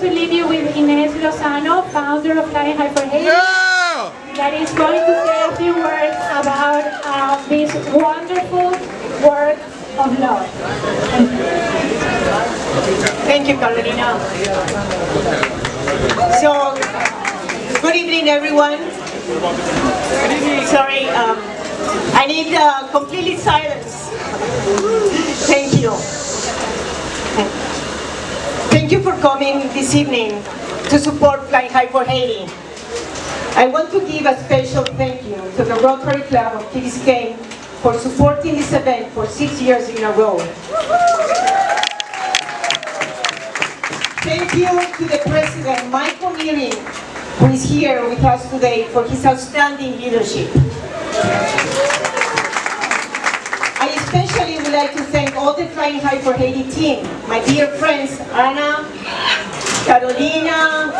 to leave you with Inés Lozano, founder of Flying High for Haiti, that is going to say a few words about this wonderful work of love. Thank you, Carolina. So, good evening, everyone. Sorry, I need completely silence. Thank you. Thank you for coming this evening to support Flying High for Haiti. I want to give a special thank you to the Rotary Club of Key Biscayne for supporting this event for 6 years in a row. Thank you to the President, Michael Meering, who is here with us today for his outstanding leadership. I especially would like to thank all the Flying High for Haiti team, my dear friends Ana, Carolina,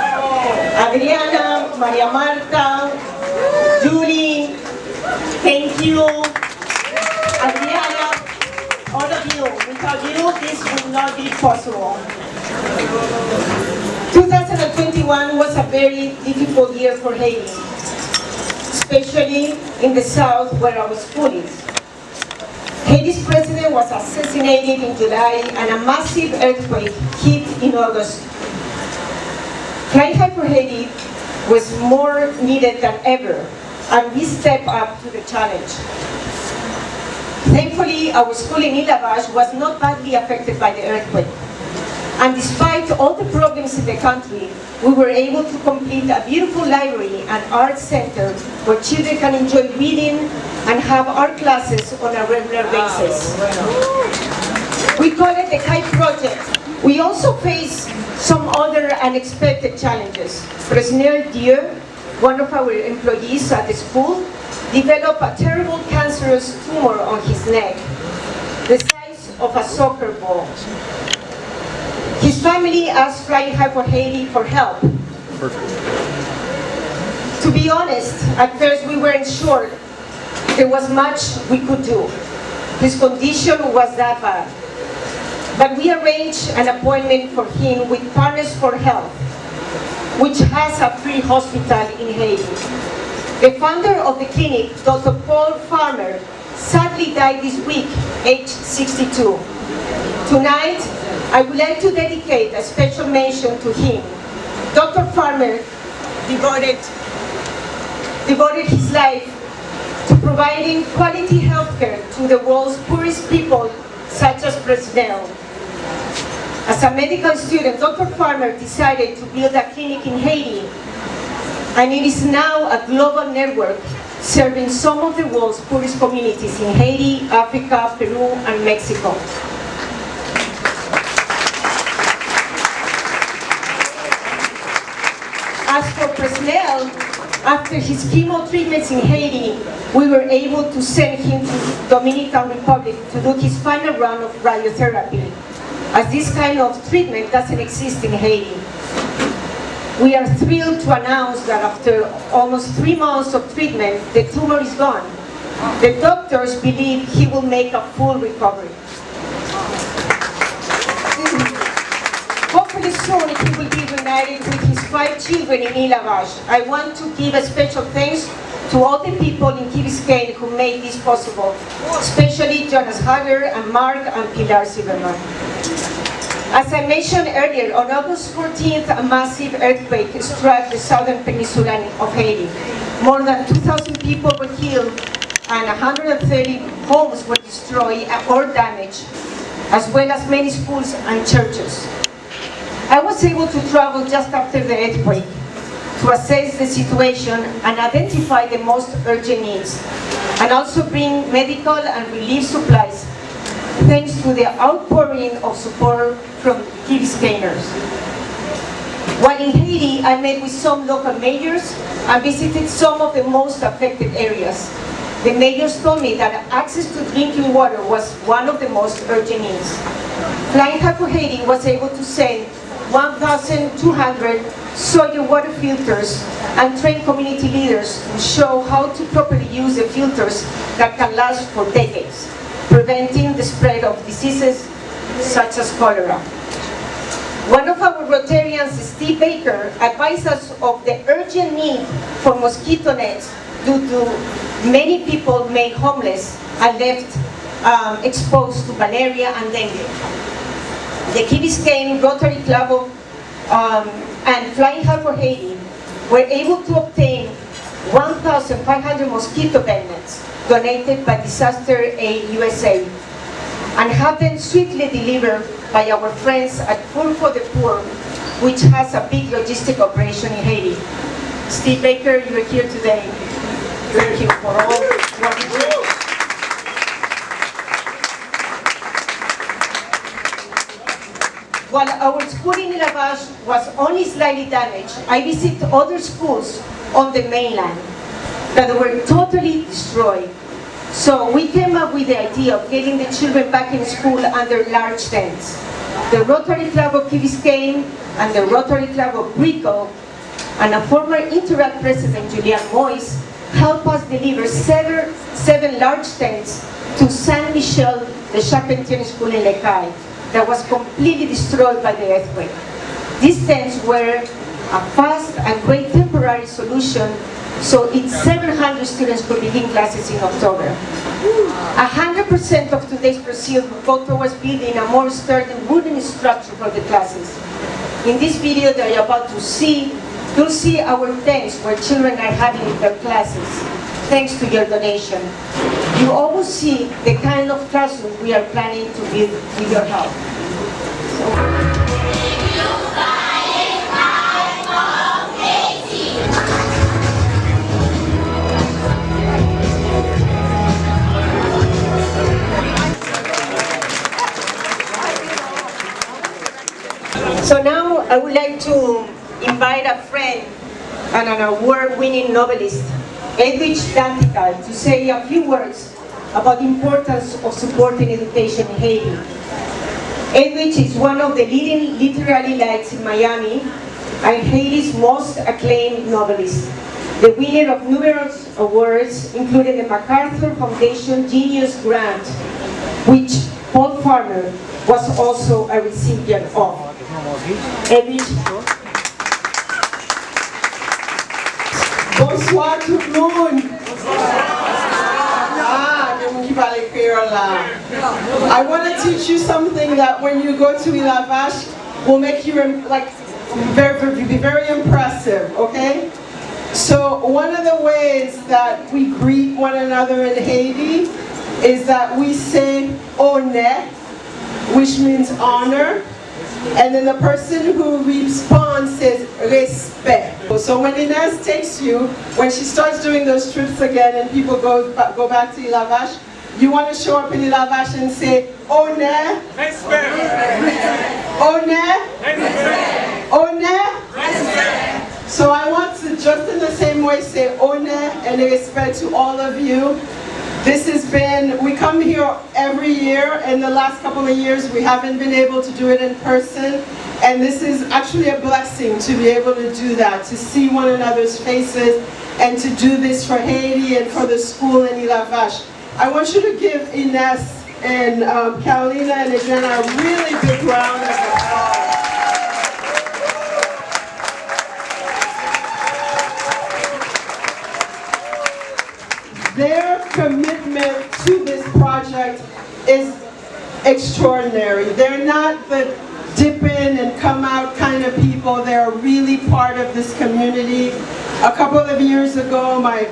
Adriana, Maria Marta, Julie, thank you, Adriana, all of you. Without you, this would not be possible. 2021 was a very difficult year for Haiti, especially in the south where our school is. Haiti's president was assassinated in July and a massive earthquake hit in August. Flying High for Haiti was more needed than ever, and we stepped up to the challenge. Thankfully, our school in Ilavash was not badly affected by the earthquake. And despite all the problems in the country, we were able to complete a beautiful library and art center where children can enjoy reading and have art classes on a regular basis. We call it the Kite Project. We also face some other unexpected challenges. Fresnel Dieu, one of our employees at the school, developed a terrible cancerous tumor on his neck, the size of a soccer ball. His family asked Flying High for Haiti for help. Perfect. To be honest, at first we weren't sure there was much we could do. His condition was that bad. But we arranged an appointment for him with Partners for Health, which has a free hospital in Haiti. The founder of the clinic, Dr. Paul Farmer, sadly died this week, age 62. Tonight, I would like to dedicate a special mention to him. Dr. Farmer devoted his life to providing quality healthcare to the world's poorest people, such as Fresnel. As a medical student, Dr. Farmer decided to build a clinic in Haiti, and it is now a global network serving some of the world's poorest communities in Haiti, Africa, Peru, and Mexico. As for Fresnel, after his chemo treatments in Haiti, we were able to send him to Dominican Republic to do his final round of radiotherapy, as this kind of treatment doesn't exist in Haiti. We are thrilled to announce that after almost 3 months of treatment, the tumor is gone. The doctors believe he will make a full recovery. Hopefully soon he will be reunited with his 5 children in Ilavash. I want to give a special thanks to all the people in Key Biscayne who made this possible, especially Jonas Hager and Mark and Pilar Silverman. As I mentioned earlier, on August 14th, a massive earthquake struck the southern peninsula of Haiti. More than 2,000 people were killed and 130 homes were destroyed or damaged, as well as many schools and churches. I was able to travel just after the earthquake to assess the situation and identify the most urgent needs, and also bring medical and relief supplies, thanks to the outpouring of support from Key Biscayneers. While in Haiti, I met with some local mayors and visited some of the most affected areas. The mayors told me that access to drinking water was one of the most urgent needs. Flying High for Haiti was able to send 1,200 soil water filters and train community leaders to show how to properly use the filters that can last for decades, preventing the spread of diseases such as cholera. One of our Rotarians, Steve Baker, advised us of the urgent need for mosquito nets due to many people made homeless and left exposed to malaria and dengue. The Key Biscayne, Rotary Club and Flying Hard for Haiti were able to obtain 1,500 mosquito bed nets donated by Disaster Aid USA and have them swiftly delivered by our friends at Food for the Poor, which has a big logistic operation in Haiti. Steve Baker, you are here today. Thank you for all what you do. While our school in Lavash was only slightly damaged, I visited other schools on the mainland that were totally destroyed. So we came up with the idea of getting the children back in school under large tents. The Rotary Club of Key Biscayne and the Rotary Club of Brico and a former Interact president, Julian Moyes, helped us deliver seven large tents to Saint Michel, the Charpentier School in Lecay, that was completely destroyed by the earthquake. These tents were a fast and great temporary solution so its 700 students could begin classes in October. 100% of today's proceeds will go towards building a more sturdy wooden structure for the classes. In this video that you're about to see, you'll see our tents where children are having their classes, thanks to your donation. You always see the kind of classroom we are planning to build with your help. So now I would like to invite a friend and an award-winning novelist, Edwidge Dantical, to say a few words about the importance of supporting education in Haiti. Edwidge is one of the leading literary lights in Miami and Haiti's most acclaimed novelist. The winner of numerous awards, including the MacArthur Foundation Genius Grant, which Paul Farmer was also a recipient of. Edwidge. Bonsoir tout le monde. I want to teach you something that when you go to Ilavash will make you be very impressive, okay? So one of the ways that we greet one another in Haiti is that we say honnête, which means honor. And then the person who responds says respect. So when Inez takes you, when she starts doing those trips again and people go back to Ilavash, you want to show up in Ilavash and say honnête, respect, honnête, respect, honnête, respect. So I want to just in the same way say honnête and respect to all of you. This has been, we come here every year. In the last couple of years, we haven't been able to do it in person. And this is actually a blessing to be able to do that, to see one another's faces, and to do this for Haiti and for the school in Ilavash. I want you to give Ines and Carolina and Adriana a really big round of applause. Their commitment to this project is extraordinary. They're not the dip in and come out kind of people. They're really part of this community. A couple of years ago, my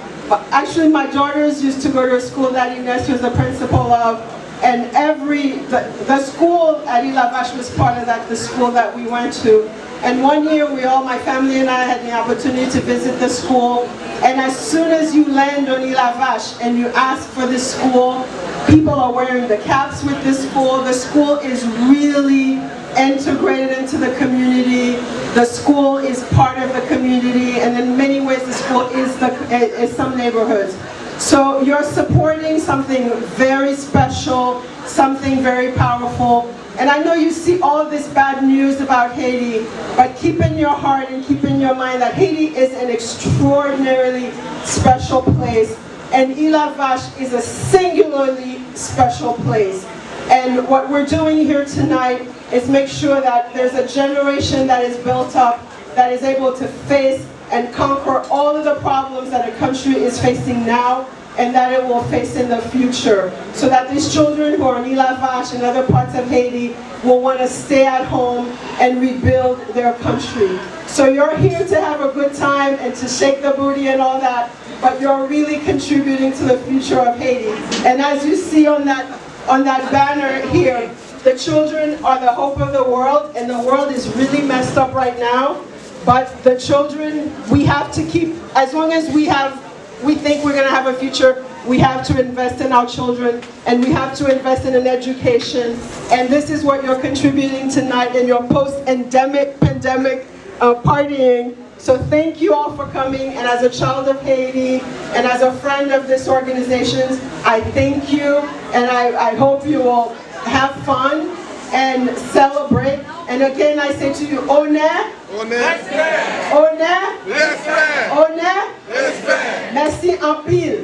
daughters used to go to a school that Ines was the principal of, and the school at Ilavash was part of that, the school that we went to. And one year, my family and I had the opportunity to visit the school. And as soon as you land on Ilavash and you ask for the school, people are wearing the caps with the school. The school is really integrated into the community. The school is part of the community, and in many ways, the school is some neighborhoods. So you're supporting something very special, something very powerful. And I know you see all of this bad news about Haiti, but keep in your heart and keep in your mind that Haiti is an extraordinarily special place, and Ilavash is a singularly special place. And what we're doing here tonight is make sure that there's a generation that is built up, that is able to face and conquer all of the problems that a country is facing now, and that it will face in the future. So that these children who are in La Vache and other parts of Haiti will want to stay at home and rebuild their country. So you're here to have a good time and to shake the booty and all that, but you're really contributing to the future of Haiti. And as you see on that banner here, the children are the hope of the world, and the world is really messed up right now. But the children, we have to keep, as long as we think we're going to have a future, we have to invest in our children, and we have to invest in an education. And this is what you're contributing tonight in your post-endemic, pandemic partying. So thank you all for coming, and as a child of Haiti, and as a friend of this organization, I thank you, and I hope you will have fun and celebrate. And again, I say to you, honneur, honneur, honneur, merci en pile.